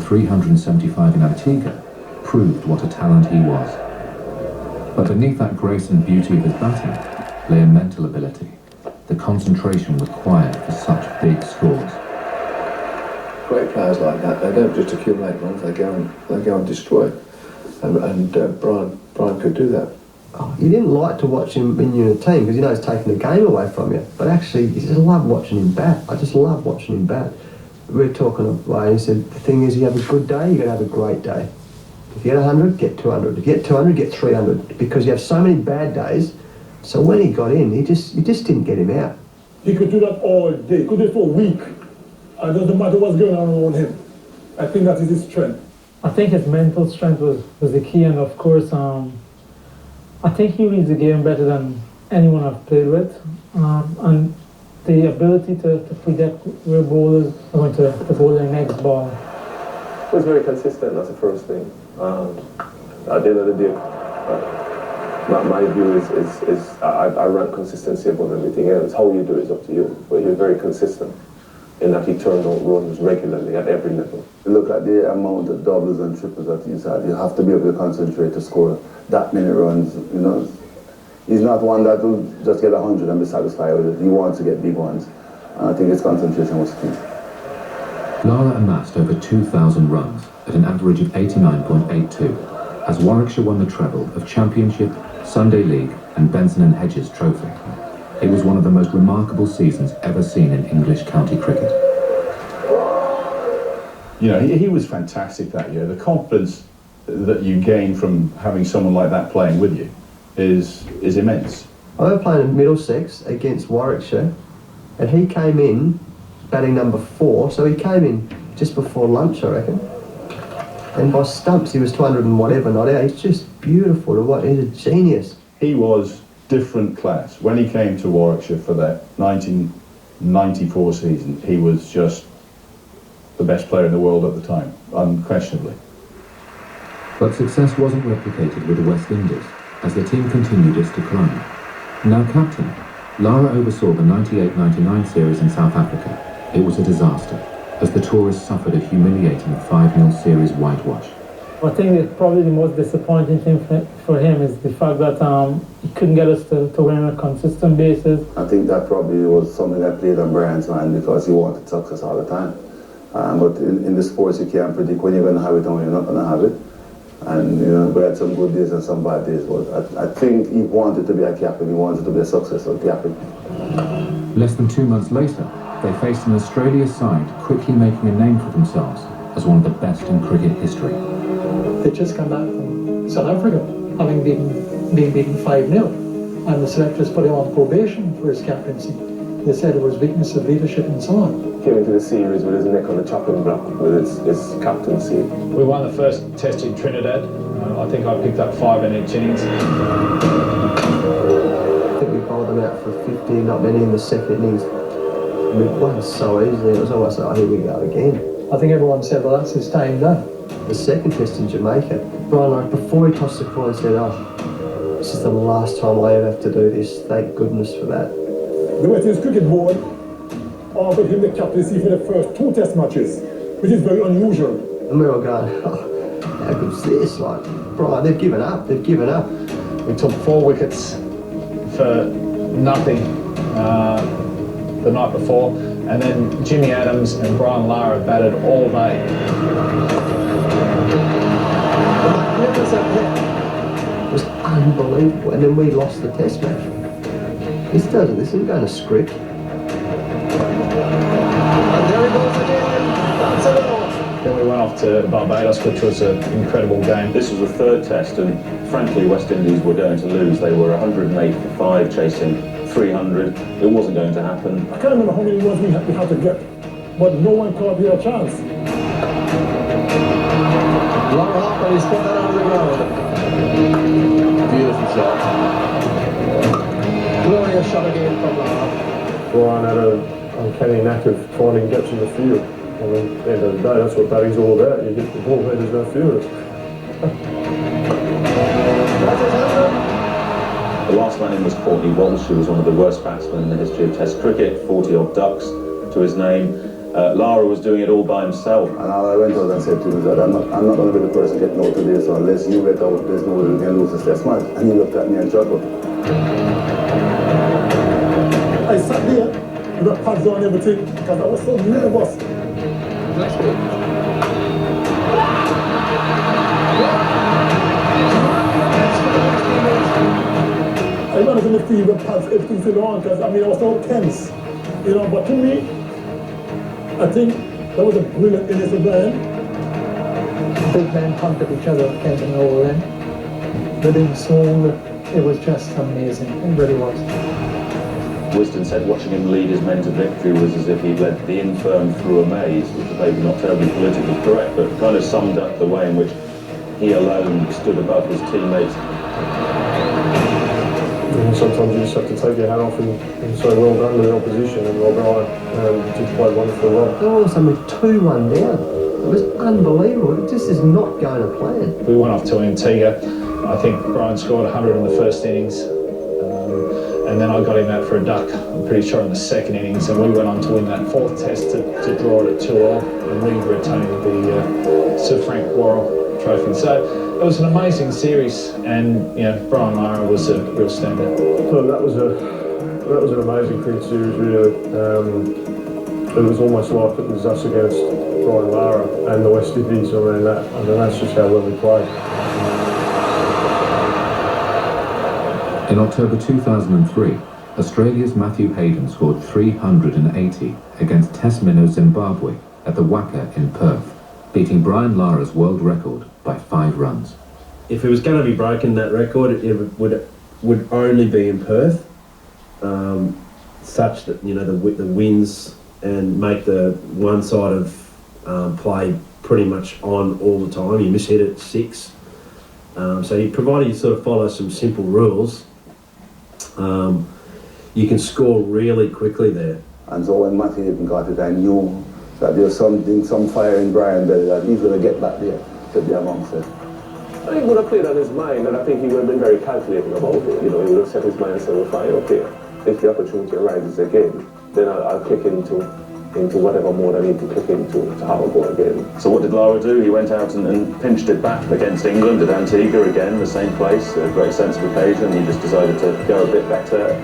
375 in Antigua proved what a talent he was. But beneath that grace and beauty of his batting lay a mental ability, the concentration required for such big scores. Great players like that, they don't just accumulate runs, they go and destroy. And Brian could do that. Oh, you didn't like to watch him when you're in a team because you know he's taking the game away from you. But actually, you just love watching him bat. I just love watching him bat. We were talking about, he said, the thing is, you have a good day, you're going to have a great day. If you get 100, get 200. If you get 200, get 300. Because you have so many bad days. So when he got in, you just didn't get him out. He could do that all day. He could do it for a week. It doesn't matter what's going on around him. I think that is his strength. I think his mental strength was the key, and of course, I think he reads the game better than anyone I've played with, and the ability to predict where bowlers are going to bowl their next ball. He was very consistent, that's the first thing. At the end of the day, my view is I rank consistency above everything else. How you do it is up to you, but he was very consistent in that he turned out runs regularly at every level. Look at the amount of doubles and triples that he's had. You have to be able to concentrate to score that many runs, you know. He's not one that will just get 100 and be satisfied with it. He wants to get big ones. And I think his concentration was key. Lara amassed over 2,000 runs at an average of 89.82 as Warwickshire won the treble of Championship, Sunday League and Benson and Hedges Trophy. It was one of the most remarkable seasons ever seen in English county cricket. You know, he was fantastic that year. The confidence that you gain from having someone like that playing with you is immense. I remember playing in Middlesex against Warwickshire, and he came in batting number 4, so he came in just before lunch, I reckon. And by stumps, he was 200 and whatever not out. He's just beautiful to watch. He's a genius. He was different class. When he came to Warwickshire for that 1994 season, he was just the best player in the world at the time, unquestionably. But success wasn't replicated with the West Indies as the team continued its decline. Now captain, Lara oversaw the 98-99 series in South Africa. It was a disaster, as the tourists suffered a humiliating 5-0 series whitewash. I think that probably the most disappointing thing for him is the fact that he couldn't get us to win on a consistent basis. I think that probably was something that played on Brian's mind because he wanted success all the time. But in the sports, you can't predict when you're going to have it and when you're not going to have it. And, you know, we had some good days and some bad days. But I think he wanted to be a captain. He wanted to be a successful captain. Less than 2 months later, they faced an Australia side quickly making a name for themselves as one of the best in cricket history. They just come back from South Africa, having been beaten 5-0, and the selectors put him on probation for his captaincy. They said it was weakness of leadership and so on. Came into the series with his neck on the chopping block with his captaincy. We won the first test in Trinidad. I think I picked up 5 in each innings. I think we bowled them out for 15, not many in the second innings. We won so easily, it was almost like, oh, here we go again. I think everyone said, well, that's his time done. The second test in Jamaica, Brian Lara, before he tossed the coin, said, oh, this is the last time I ever have to do this. Thank goodness for that. The West Indies cricket board offered him the captaincy for the first 2 test matches, which is very unusual. And we were going, oh, how good's this? Like, Brian, they've given up. We took 4 wickets for nothing the night before, and then Jimmy Adams and Brian Lara batted all day. It was unbelievable, and then we lost the test match. This isn't going to script. And there he goes again, that's it all. Then we went off to Barbados, which was an incredible game. This was the 3rd test, and frankly, West Indies were going to lose. They were 108 for 5, chasing 300. It wasn't going to happen. I can't remember how many runs we had to get, but no one thought we had a chance. Long hop, and he's put that on the ground. Beautiful shot. Glorious shot again from Lara. Brian had an uncanny knack of finding gaps in the field. I mean, at the end of the day, that's what batting's all about. You hit the ball where there's no field. The last man in was Courtney Walsh, who was one of the worst batsmen in the history of Test cricket, 40-odd ducks to his name. Lara was doing it all by himself. And all I went out and said to him is that I'm not going to be the person getting out of this, so unless you get out, there's no way we can lose this test match. And he looked at me and chuckled. I sat there with the pads on everything because I was so nervous. I wanted to feel the pads, everything's still on because I was so tense. But to me, I think that was a brilliant innings of Brian. Big men pumped at each other at Kenton over then. Bidding swung, it was just amazing. It really was. Wisdom said watching him lead his men to victory was as if he led the infirm through a maze, which is maybe not terribly politically correct, but kind of summed up the way in which he alone stood above his teammates. And sometimes you just have to take your hat off and say well done to the opposition, and Brian just played wonderfully well. They were also with 2-1 down. It was unbelievable. It just is not going to plan. We went off to Antigua. I think Brian scored 100 in the first innings. And then I got him out for a duck, I'm pretty sure, in the second innings, and we went on to win that fourth test to draw it at 2-all, and we retained the Sir Frank Worrell Trophy. So it was an amazing series, and Brian Lara was a real standout. So that was an amazing cricket series, really. It was almost like it was us against Brian Lara and the West Indies around that, and that's just how well we played. In October 2003, Australia's Matthew Hayden scored 380 against Tasmania, Zimbabwe at the Wacker in Perth, beating Brian Lara's world record by 5 runs. If it was going to be broken, that record, it would only be in Perth, such that the winds and make the one side of play pretty much on all the time. You miss hit at 6, so provided you sort of follow some simple rules, you can score really quickly there. And so when Matthew even got it, I knew that there was some fire in Brian belly that he's going to get back there to be amongst it. I think he would have played on his mind, and I think he would have been very calculating about it. He would have set his mind and said, well, fine, okay, if the opportunity arises again, then I'll click into whatever mode I need to click into to have a go again. So what did Lara do? He went out and pinched it back against England at Antigua again, the same place, a great sense of occasion. He just decided to go a bit better.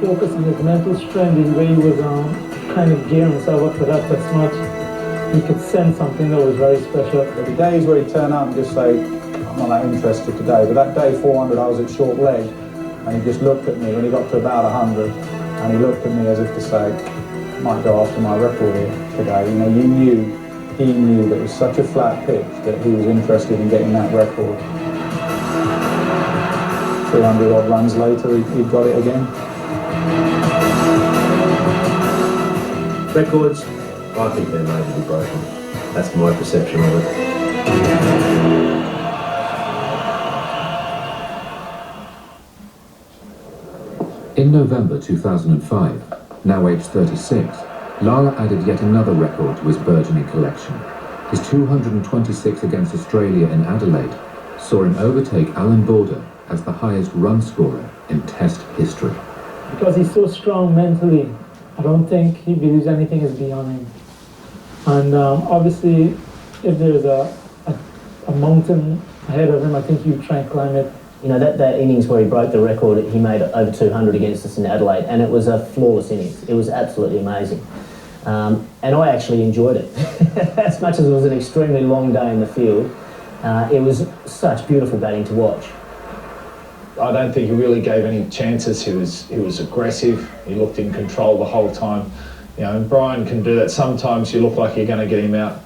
Focus and his mental strength, the way he was kind of gearing himself up for that test match, you could sense something that was very special. There'd be days where he'd turn up and just say, I'm not that interested today, but that day 400 I was at short leg, and he just looked at me when he got to about 100, and he looked at me as if to say, I might go after my record here today. He knew that it was such a flat pitch that he was interested in getting that record. 300 odd runs later, he'd got it again. Records, I think they're made to be broken. That's my perception of it. In November 2005, now aged 36, Lara added yet another record to his burgeoning collection. His 226 against Australia in Adelaide saw him overtake Alan Border as the highest run scorer in Test history. Because he's so strong mentally, I don't think he believes anything is beyond him. And obviously, if there's a mountain ahead of him, I think you try and climb it. That innings where he broke the record, he made over 200 against us in Adelaide, and it was a flawless innings. It was absolutely amazing. And I actually enjoyed it. As much as it was an extremely long day in the field, it was such beautiful batting to watch. I don't think he really gave any chances. He was aggressive. He looked in control the whole time. And Brian can do that. Sometimes you look like you're going to get him out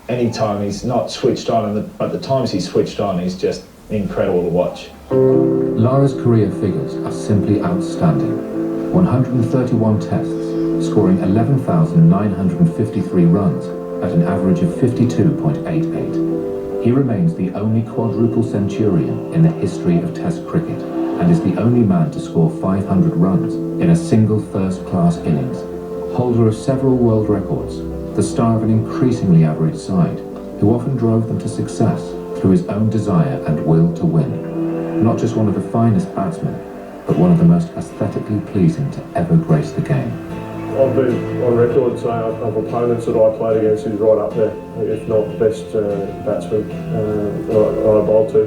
anytime he's not switched on, but the times he's switched on, he's just incredible to watch. Lara's career figures are simply outstanding. 131 tests, scoring 11,953 runs at an average of 52.88. He remains the only quadruple centurion in the history of Test cricket and is the only man to score 500 runs in a single first-class innings. Holder of several world records, the star of an increasingly average side, who often drove them to success through his own desire and will to win. Not just one of the finest batsmen, but one of the most aesthetically pleasing to ever grace the game. I've been on record saying of opponents that I played against, he's right up there, if not best batsman I bowled to.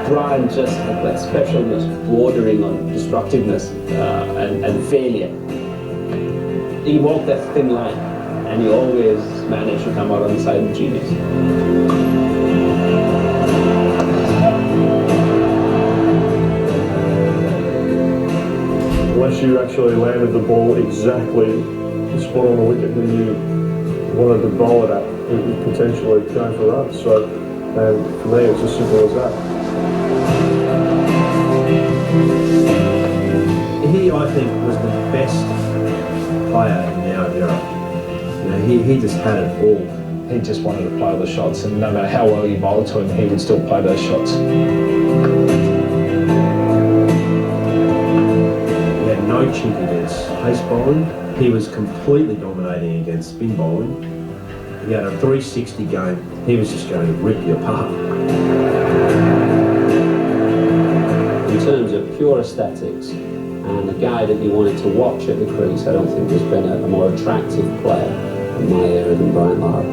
Brian just had that specialness bordering on destructiveness and failure. He walked that thin line and he always managed to come out on the side of genius. Unless you actually landed the ball exactly the spot on the wicket that you wanted to bowl it at, it was potentially going for runs. So for me, it's as simple as that. He, I think, was the best player in our era. You know, he just had it all. He just wanted to play all the shots, and no matter how well you bowled to him, he would still play those shots. No chink against pace bowling. He was completely dominating against spin bowling. He had a 360 game. He was just going to rip you apart. In terms of pure aesthetics and a guy that you wanted to watch at the crease, I don't think there's been a more attractive player in my era than Brian Lara.